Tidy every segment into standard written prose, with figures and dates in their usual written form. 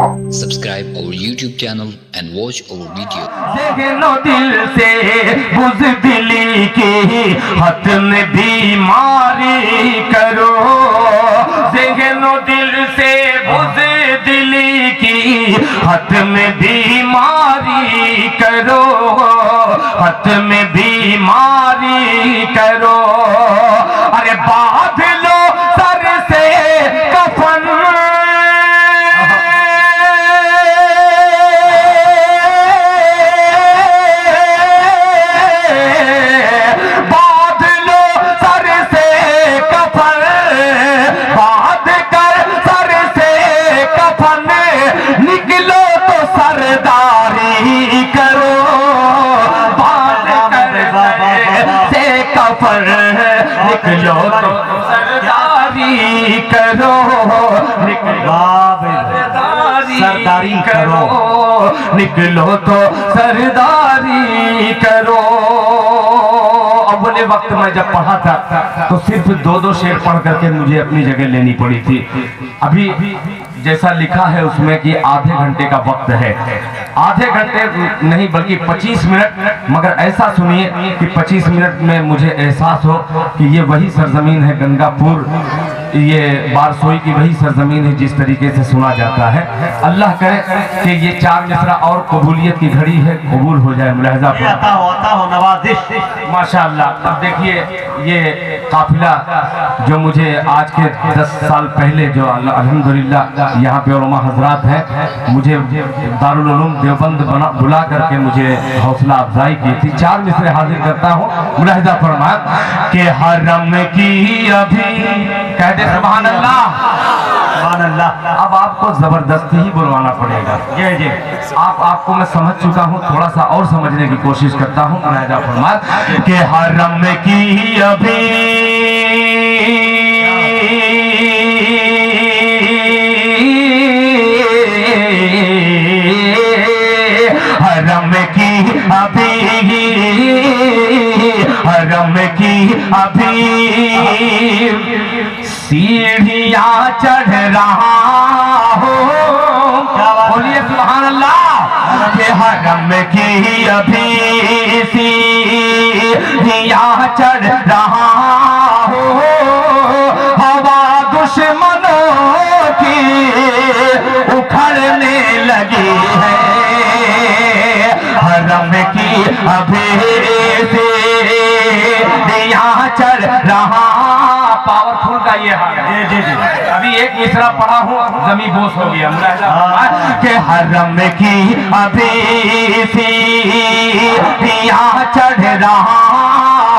Subscribe our YouTube channel and watch our video. ذہنو دل سے بزدلی کی ختم بیماری کرو، ذہنو دل سے بزدلی کی ختم بیماری کرو، ختم بیماری کرو، ارے باندھ لو سر سے کفن، نکلو تو سرداری کرو، سرداری کرو، نکلو تو سرداری کرو۔ اول وقت میں جب پڑھا تھا تو صرف دو شعر پڑھ کر کے مجھے اپنی جگہ لینی پڑی تھی۔ ابھی جیسا لکھا ہے اس میں کہ آدھے گھنٹے کا وقت ہے، آدھے گھنٹے نہیں بلکہ 25 منٹ، مگر ایسا سنیے کہ 25 منٹ میں مجھے احساس ہو کہ یہ وہی سرزمین ہے گنگا پور، یہ بارسوئی کی وہی سرزمین ہے جس طریقے سے سنا جاتا ہے۔ اللہ کرے کہ یہ 4 مصرع اور قبولیت کی گھڑی ہے، قبول ہو جائے ملاحظہ پر ماشاءاللہ۔ اب دیکھیے یہ قافلہ جو مجھے آج کے 10 سال پہلے جو الحمدللہ یہاں پہ علماء حضرات ہیں، مجھے دارالعلوم دیوبند بلا کر کے مجھے حوصلہ افزائی کی تھی۔ 4 مصرع حاضر کرتا ہوں، ملاحظہ فرمائیں کہ حرم کی ابھی، کہہ دے سبحان اللہ، سبحان اللہ۔ اب آپ کو زبردستی ہی بلوانا پڑے گا، جی آپ کو میں سمجھ چکا ہوں، تھوڑا سا اور سمجھنے کی کوشش کرتا ہوں، ملاحظہ فرمائیں کہ حرم کی ابھی حرم کی ابھی، حرم کی ابھی سیڑھیاں چڑھ رہا ہوں، بولیے سبحان اللہ، کہ حرم کی ابھی سیڑھیاں چڑھ رہا ہوں، ہوا دشمنوں کی اکھڑنے لگی ہے، حرم کی ابھی سیڑھیاں چڑھ رہا، پاورفل کا یہ حال ہے، ابھی ایک مصرع پڑھا ہوں زمین بوس ہو گیا، کہ حرم کی ابھی سیڑھیاں چڑھ رہا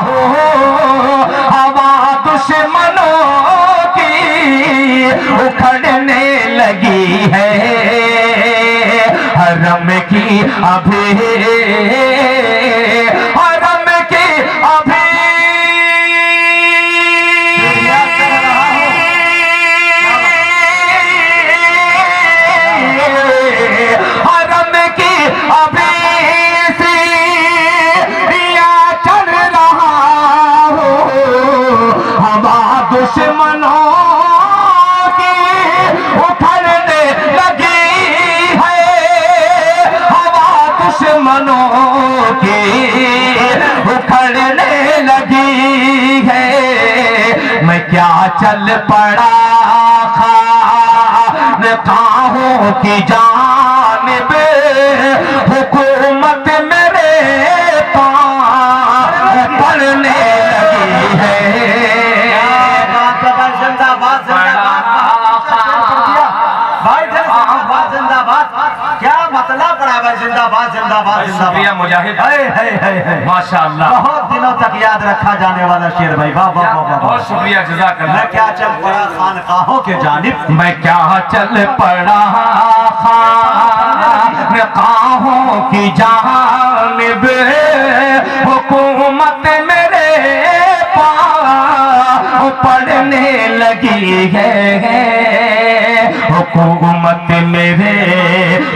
ہوں، ہوا دشمنوں کی اکھڑنے لگی ہے، حرم کی ابھی، حرم کی ابھی دشمنوں کی اکھڑنے لگی ہے، ہوا دشمنوں کی اکھڑنے لگی ہے، میں کیا چل پڑا خانقاہوں کی جانب، حکومت میرے پاؤں پڑنے لگی ہے، شکریہ مجاہد، ماشاءاللہ، بہت دنوں تک یاد رکھا جانے والا شعر بھائی، بہت شکریہ، جزاک اللہ۔ میں کیا چل پڑا خانقاہوں کے جانب، میں کیا چل پڑا خانقاہوں کی جانب، حکومت میرے پاؤں پڑنے لگی ہے، حکومت میرے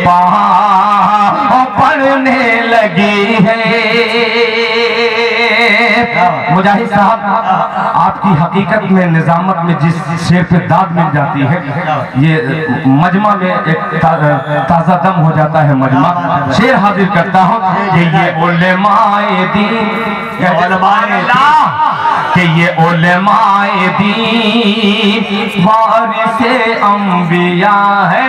پاؤں پڑنے لگی ہے، मुजाहिद साहब, आपकी हकीकत में निजामत में जिस शेर पे दाद मिल जाती है, ये मजमा में एक ताज़ा दम हो जाता है मजमा। शेर हाजिर करता हूँ कि ये उलेमाए दीन, कि ये उलेमाए दीन वारिसे अंबिया है,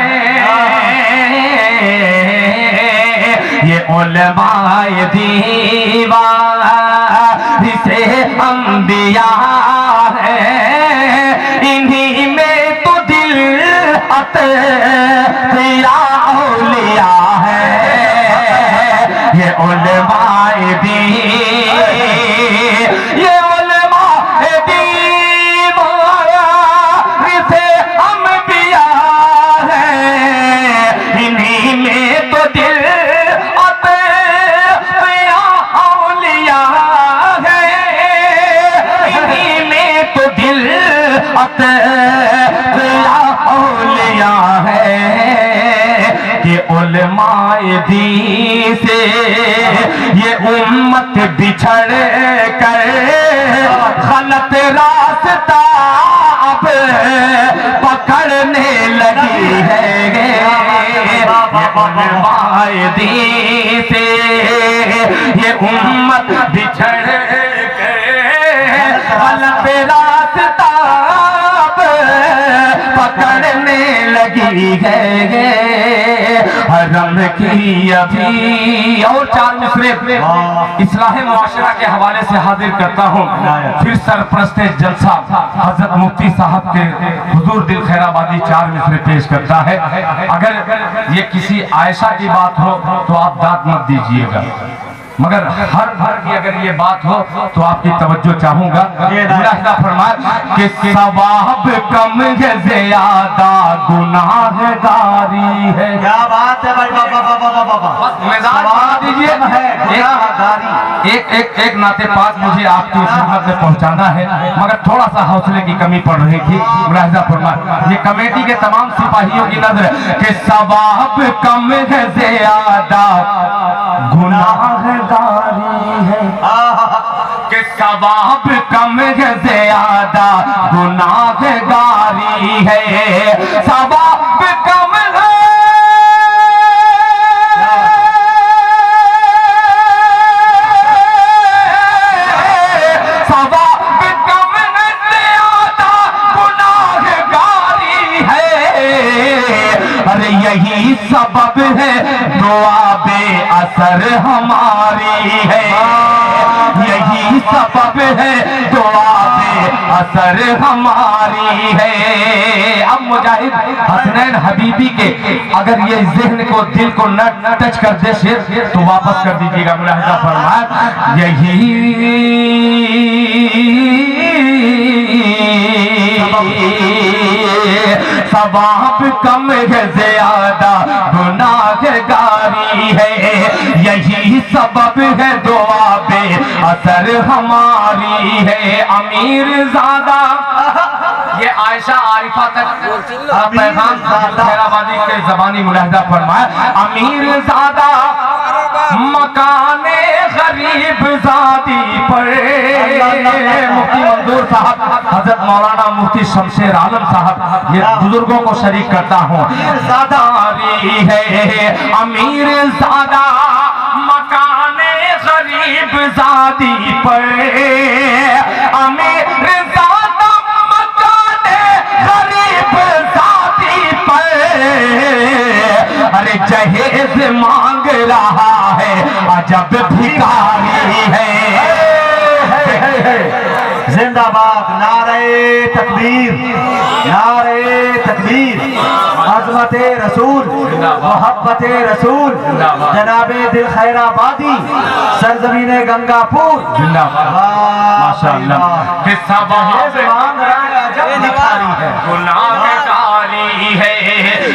ये उलेमाए दीन वारिसे अंबिया है, इन्हीं में तो दिल अतिया औलिया है, ये उलेमाए दीन, ये उलेमाए दीन वारिसे अंबिया है, इन्हीं में तो दिल औलिया है, कि उलमाए दीन से ये उम्मत बिछड़ कर गलत रास्ता अब पकड़ने लगी है, ये उलमाए दीन से ये उम्मत बिछड़ कर गलत रास्ता पकड़ने लगी है, हरम की अभी। और चार मिसरे इस्लाह मुआशरा के हवाले से हाजिर करता हूँ। फिर सरपरस्ते जलसा हजरत मुफ्ती साहब के हुजूर दिल खैराबादी चार मिसरे पेश करता है। अगर ये किसी आयशा की बात हो तो आप दाद मत दीजिएगा, मगर हर भर की अगर ये बात हो तो आपकी तवज्जो चाहूंगा। मुलाहिजा फरमाए कि सवाब कम है ज्यादा गुनाहगारी है। क्या बात है भाई, एक नाते पाक मुझे आपकी खिदमत में पहुंचाना है, मगर थोड़ा सा हौसले की कमी पड़ रही थी। मुलाहिजा फरमाए, ये कमेटी के तमाम सिपाहियों की नजर कि सवाब कम है ज्यादा गुनाहगारी है, कि सवाब कम है ज्यादा गुनाहगारी है, सवाब कम है यही सबब है दुआ बेअसर हमारी है, यही सबब है दुआ बेअसर हमारी है। अब मुजाहिद हसनैन हबीबी के अगर ये ज़हन को दिल को न टच कर दे शेर तो वापस कर दीजिएगा। मुलाहिजा फरमाए, यही सवाब कम है ज्यादा गुनाहगारी है, यही सबब है दुआ बे असर हमारी है। अमीर ज़ादा, ये आयशा आरिफा तक पैगाम खैराबादी के ज़बानी मुलाहिजा फरमाया। अमीर ज़ादा मकाने गरीब ज़ादी पर, मुफ्ती मंजूर साहब, हजरत मौलाना मुफ्ती शमशेर आलम साहब, ये बुजुर्गों को शरीक करता हूँ। ज़ादारी है अमीर ज़ादा मकाने गरीब ज़ादी पर, अमीर ज़ादा मकाने गरीब ज़ादी पर, अरे जहेज मांग रहा है अजब भिखारी है। जिंदाबाद, नारे तकबीर, नारे तकबीर, अज़मते रसूल, मोहब्बते रसूल, जनाबे दिल खैराबादी, सरजमीने गंगापुर, माशाअल्लाह। कि सवाब गुनाहगारी है,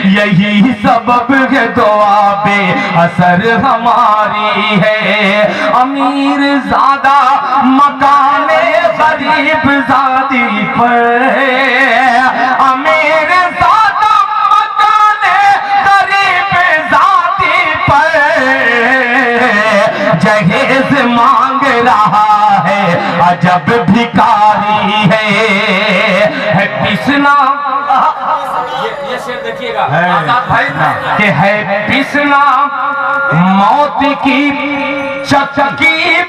यही सबब है दुआ बे असर हमारी है। अमीर ज़ादा मकाने गरीब ज़ादी पर, अमीर ज़ादा मकाने गरीब ज़ादी पर, जहेज मांग रहा है عجب بھکاری ہے پسنا، یہ شعر دیکھیے گا آزاد بھائی، کہ ہے پسنا موت کی چکی